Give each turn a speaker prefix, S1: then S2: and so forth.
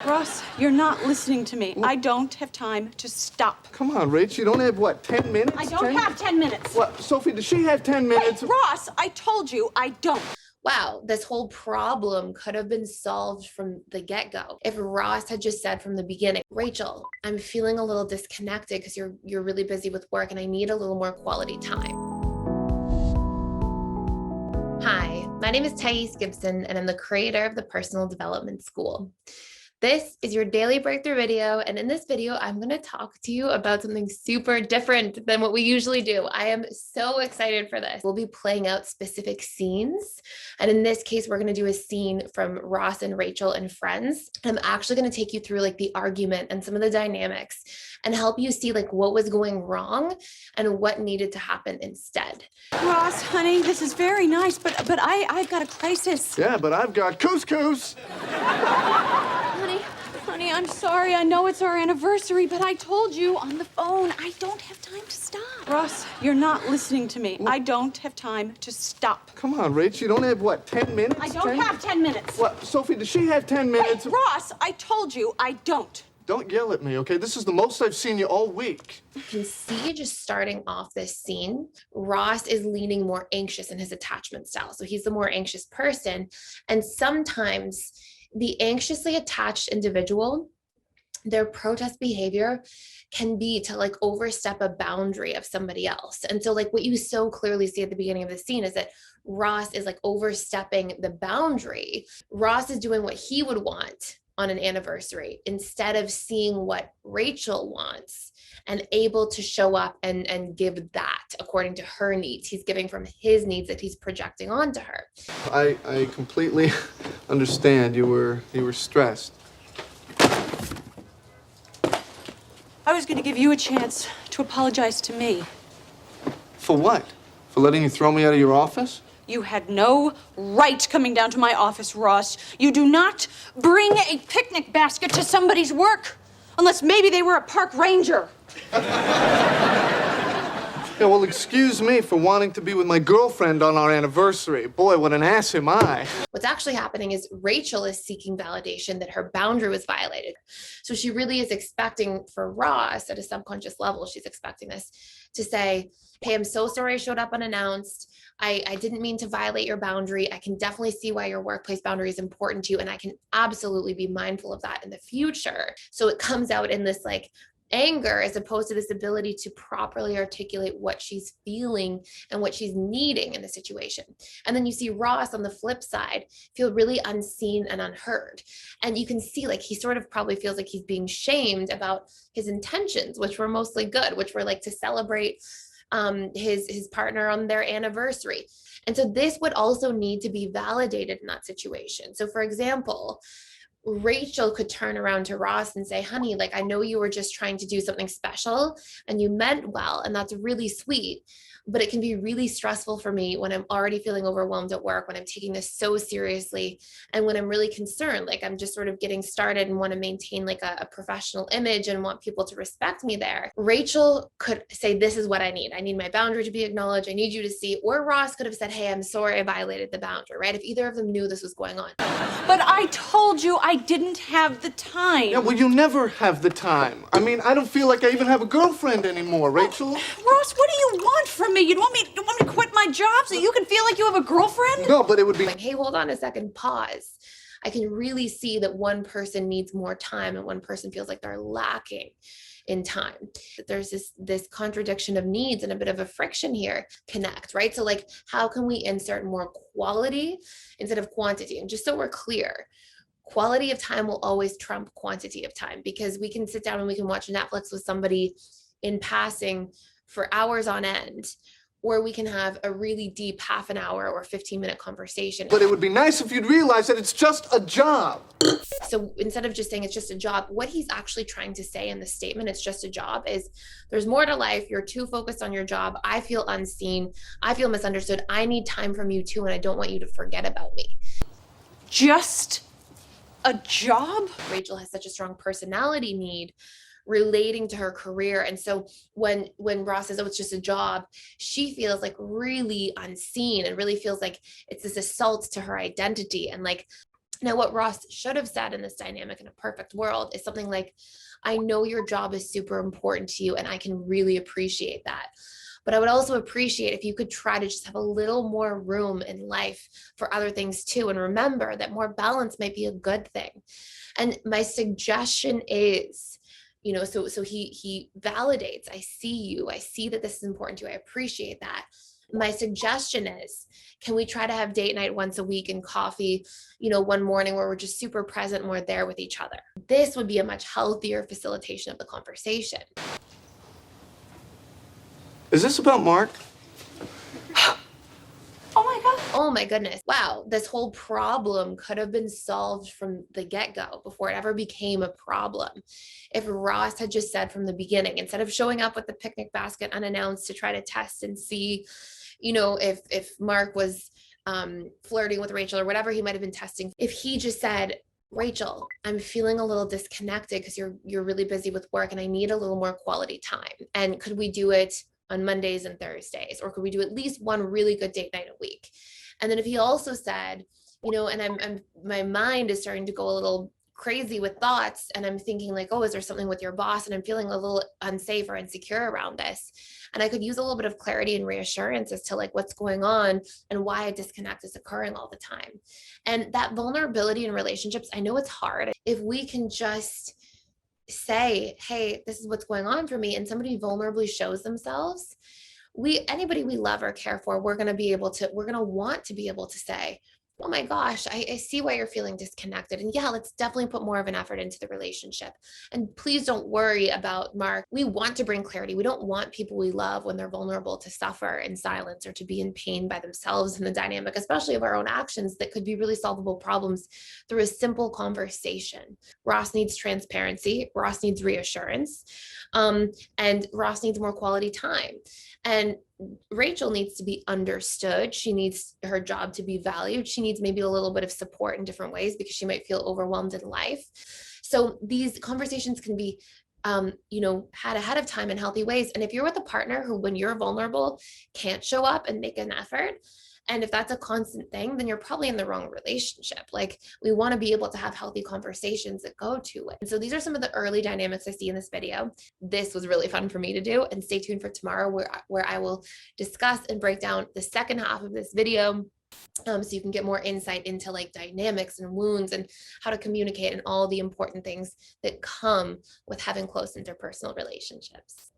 S1: Ross, you're not listening to me. I don't have time to stop.
S2: Come on, Rach, you don't have, what, 10 minutes?
S1: I don't have 10 minutes.
S2: What, Sophie, does she have 10 minutes?
S1: Ross, I told you I don't.
S3: Wow, this whole problem could have been solved from the get-go if Ross had just said from the beginning, Rachel, I'm feeling a little disconnected because you're really busy with work and I need a little more quality time. Hi, my name is Gibson and I'm the creator of the Personal Development School. This is your daily breakthrough video, and in this video, I'm going to talk to you about something super different than what we usually do. I am so excited for this. We'll be playing out specific scenes, and in this case, we're going to do a scene from Ross and Rachel and Friends. I'm actually going to take you through like the argument and some of the dynamics and help you see like what was going wrong and what needed to happen instead.
S1: Ross, honey, this is very nice, but I've got a crisis.
S2: Yeah, but I've got couscous.
S1: Honey, I'm sorry. I know it's our anniversary, but I told you on the phone, I don't have time to stop. Ross, you're not listening to me. I don't have time to stop.
S2: Come on, Rach, you don't have, what, 10 minutes?
S1: I don't have 10 minutes.
S2: What, Sophie, does she have 10 minutes?
S1: Ross, I told you I don't.
S2: Don't yell at me, okay? This is the most I've seen you all week.
S3: You can see just starting off this scene, Ross is leaning more anxious in his attachment style. So he's the more anxious person. And sometimes the anxiously attached individual, their protest behavior can be to like overstep a boundary of somebody else. And so like what you so clearly see at the beginning of the scene is that Ross is like overstepping the boundary. Ross is doing what he would want on an anniversary instead of seeing what Rachel wants and able to show up and give that according to her needs. He's giving from his needs that he's projecting onto her.
S2: I completely understand. You were stressed.
S1: I was going to give you a chance to apologize to me.
S2: For what? For letting you throw me out of your office?
S1: You had no right coming down to my office, Ross. You do not bring a picnic basket to somebody's work, unless maybe they were a park ranger.
S2: Yeah, well, excuse me for wanting to be with my girlfriend on our anniversary. Boy, what an ass am I.
S3: What's actually happening is Rachel is seeking validation that her boundary was violated. So she really is expecting for Ross at a subconscious level, she's expecting this to say, hey, I'm so sorry I showed up unannounced. I didn't mean to violate your boundary. I can definitely see why your workplace boundary is important to you. And I can absolutely be mindful of that in the future. So it comes out in this like anger as opposed to this ability to properly articulate what she's feeling and what she's needing in the situation. And then you see Ross on the flip side feel really unseen and unheard. And you can see like he sort of probably feels like he's being shamed about his intentions, which were mostly good, which were like to celebrate his partner on their anniversary. And so this would also need to be validated in that situation. So for example, Rachel could turn around to Ross and say, honey, like, I know you were just trying to do something special and you meant well, and that's really sweet, but it can be really stressful for me when I'm already feeling overwhelmed at work, when I'm taking this so seriously, and when I'm really concerned, like I'm just sort of getting started and want to maintain like a professional image and want people to respect me there. Rachel could say, this is what I need. I need my boundary to be acknowledged. I need you to see. Or Ross could have said, hey, I'm sorry I violated the boundary, right? If either of them knew this was going on.
S1: But I told you I didn't have the time.
S2: Yeah, well, you never have the time. I mean, I don't feel like I even have a girlfriend anymore, Rachel.
S1: Ross, what do you want from me? You want me to quit my job so you can feel like you have a girlfriend?
S2: No, but it would be...
S3: Like, hey, hold on a second, pause. I can really see that one person needs more time and one person feels like they're lacking in time. There's this contradiction of needs and a bit of a friction here. Connect, right? So like, how can we insert more quality instead of quantity? And just so we're clear, quality of time will always trump quantity of time, because we can sit down and we can watch Netflix with somebody in passing for hours on end, or we can have a really deep half an hour or 15-minute conversation.
S2: But it would be nice if you'd realize that it's just a job.
S3: So instead of just saying it's just a job, what he's actually trying to say in the statement, it's just a job, is there's more to life. You're too focused on your job. I feel unseen. I feel misunderstood. I need time from you too, and I don't want you to forget about me.
S1: Just a job?
S3: Rachel has such a strong personality need relating to her career. And so when Ross says, oh, it's just a job, she feels like really unseen and really feels like it's this assault to her identity. And like, Now, what Ross should have said in this dynamic in a perfect world is something like, I know your job is super important to you, and I can really appreciate that. But I would also appreciate if you could try to just have a little more room in life for other things too. And remember that more balance might be a good thing. And my suggestion is, so he validates, I see you, I see that this is important to you, I appreciate that. My suggestion is, can we try to have date night once a week and coffee, one morning where we're just super present and we're there with each other? This would be a much healthier facilitation of the conversation.
S2: Is this about Mark?
S1: Oh my God.
S3: Oh my goodness. Wow. This whole problem could have been solved from the get-go before it ever became a problem. If Ross had just said from the beginning, instead of showing up with the picnic basket unannounced to try to test and see, if Mark was flirting with Rachel or whatever he might have been testing, if he just said, Rachel, I'm feeling a little disconnected because you're really busy with work and I need a little more quality time. And could we do it on Mondays and Thursdays? Or could we do at least one really good date night a week? And then if he also said, and my mind is starting to go a little crazy with thoughts, and I'm thinking like, oh, is there something with your boss? And I'm feeling a little unsafe or insecure around this. And I could use a little bit of clarity and reassurance as to like what's going on and why a disconnect is occurring all the time. And that vulnerability in relationships, I know it's hard. If we can just say, hey, this is what's going on for me, and somebody vulnerably shows themselves, anybody we love or care for, we're going to want to be able to say, oh my gosh, I see why you're feeling disconnected. And yeah, let's definitely put more of an effort into the relationship. And please don't worry about Mark. We want to bring clarity. We don't want people we love when they're vulnerable to suffer in silence or to be in pain by themselves in the dynamic, especially of our own actions that could be really solvable problems through a simple conversation. Ross needs transparency. Ross needs reassurance. And Ross needs more quality time. And Rachel needs to be understood. She needs her job to be valued. She needs maybe a little bit of support in different ways because she might feel overwhelmed in life. So these conversations can be, had ahead of time in healthy ways. And if you're with a partner who, when you're vulnerable, can't show up and make an effort, and if that's a constant thing, then you're probably in the wrong relationship. Like, we want to be able to have healthy conversations that go to it. And so these are some of the early dynamics I see in this video. This was really fun for me to do, and stay tuned for tomorrow where I will discuss and break down the second half of this video. So you can get more insight into like dynamics and wounds and how to communicate and all the important things that come with having close interpersonal relationships.